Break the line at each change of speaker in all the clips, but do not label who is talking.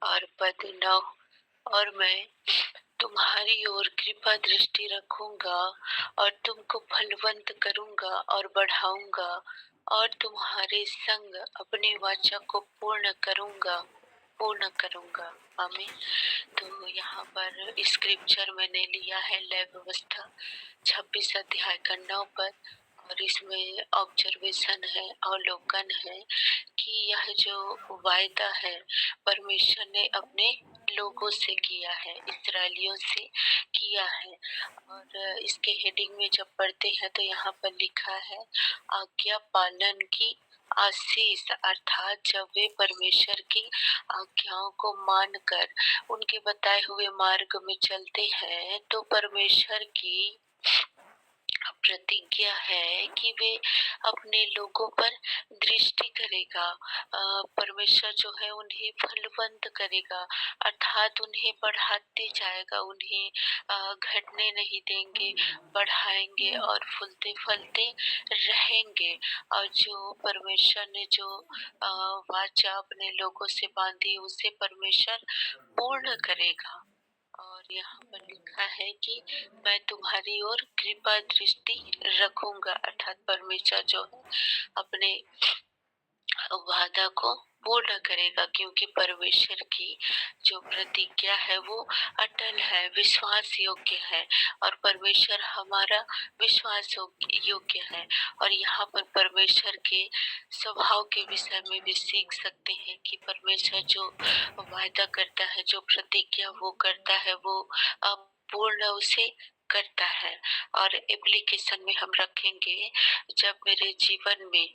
और पद 9, और मैं तुम्हारी ओर कृपा दृष्टि रखूंगा और तुमको फलवंत करूंगा और बढ़ाऊंगा और तुम्हारे संग अपनी वाचा को पूर्ण करूंगा। आमीन। तो यहाँ पर स्क्रिप्चर मैंने लिया है लय व्यवस्था 26 अध्याय का 9 पद, और इसमें ऑब्जर्वेशन है, अवलोकन है कि यह जो वायदा है परमेश्वर ने अपने लोगों से किया है, इस्राएलियों से किया है। और इसके हेडिंग में जब पढ़ते हैं तो यहाँ पर लिखा है आज्ञा पालन की आशीष, अर्थात जब वे परमेश्वर की आज्ञाओं को मानकर उनके बताए हुए मार्ग में चलते हैं तो परमेश्वर की प्रतिज्ञा है कि वे अपने लोगों पर दृष्टि करेगा। परमेश्वर जो है उन्हें फलवंत करेगा, अर्थात उन्हें बढ़ाते जाएगा, उन्हें घटने नहीं देंगे, बढ़ाएंगे और फूलते फलते रहेंगे। और जो परमेश्वर ने जो वाचा अपने लोगों से बांधी उसे परमेश्वर पूर्ण करेगा। और यहाँ पर लिखा है कि मैं तुम्हारी ओर कृपा दृष्टि रखूंगा, अर्थात परमेश्वर जो है अपने वादा को पूर्ण करेगा, क्योंकि परमेश्वर की जो प्रतिज्ञा है वो अटल है, विश्वास योग्य है, और परमेश्वर हमारा विश्वास योग्य है। और यहाँ पर परमेश्वर के स्वभाव के विषय में भी सीख सकते हैं कि परमेश्वर जो वायदा करता है, जो प्रतिज्ञा वो करता है, वो पूर्ण उसे करता है। और एप्लीकेशन में हम रखेंगे, जब मेरे जीवन में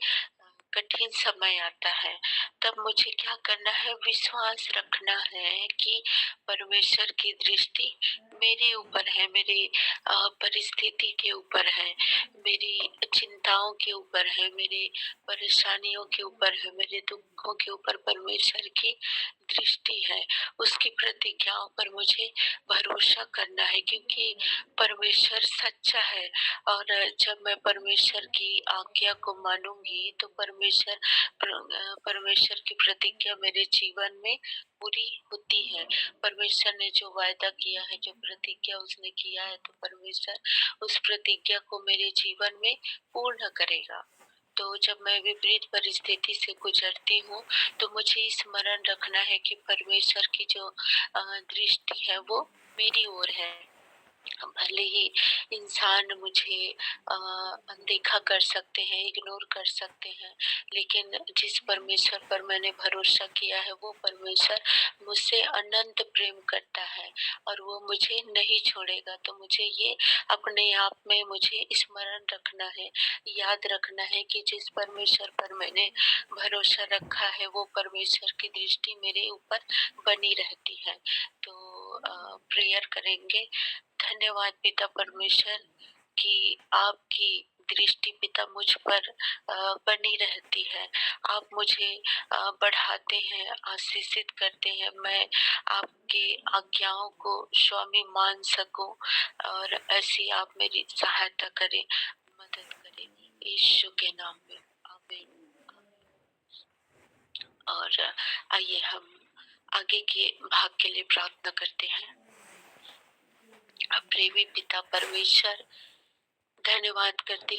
कठिन समय आता है तब मुझे क्या करना है, विश्वास रखना है कि परमेश्वर की दृष्टि मेरे ऊपर है, मेरी परिस्थिति के ऊपर है, मेरी चिंताओं के ऊपर है, मेरी परेशानियों के ऊपर है, मेरे दुखों के ऊपर परमेश्वर की दृष्टि है। उसकी प्रतिज्ञाओं पर मुझे भरोसा करना है, क्योंकि परमेश्वर सच्चा है। और जब मैं परमेश्वर की आज्ञा को मानूंगी तो परमेश्वर की प्रतिज्ञा मेरे जीवन में पूरी होती है। परमेश्वर ने जो वायदा किया है, जो प्रतिज्ञा उसने किया है, तो परमेश्वर उस प्रतिज्ञा को मेरे जीवन में पूर्ण करेगा। तो जब मैं विपरीत परिस्थिति से गुजरती हूँ तो मुझे स्मरण रखना है कि परमेश्वर की जो दृष्टि है वो मेरी ओर है। भले ही इंसान मुझे अनदेखा कर सकते हैं, इग्नोर कर सकते हैं, लेकिन जिस परमेश्वर पर मैंने भरोसा किया है वो परमेश्वर मुझसे अनंत प्रेम करता है और वो मुझे नहीं छोड़ेगा। तो मुझे ये अपने आप में मुझे स्मरण रखना है, याद रखना है कि जिस परमेश्वर पर मैंने भरोसा रखा है वो परमेश्वर की दृष्टि मेरे ऊपर बनी रहती है। तो प्रेयर करेंगे। धन्यवाद पिता परमेश्वर कि आपकी दृष्टि पिता मुझ पर बनी रहती है। आप मुझे बढ़ाते हैं, आशीषित करते हैं, मैं आपके आज्ञाओं को स्वामी मान सकूं, और ऐसी आप मेरी सहायता करें, मदद करें, यीशु के नाम में आमीन। और आइए हम आगे के भाग के लिए प्रार्थना करते हैं। प्रेमी पिता परमेश्वर, धन्यवाद करती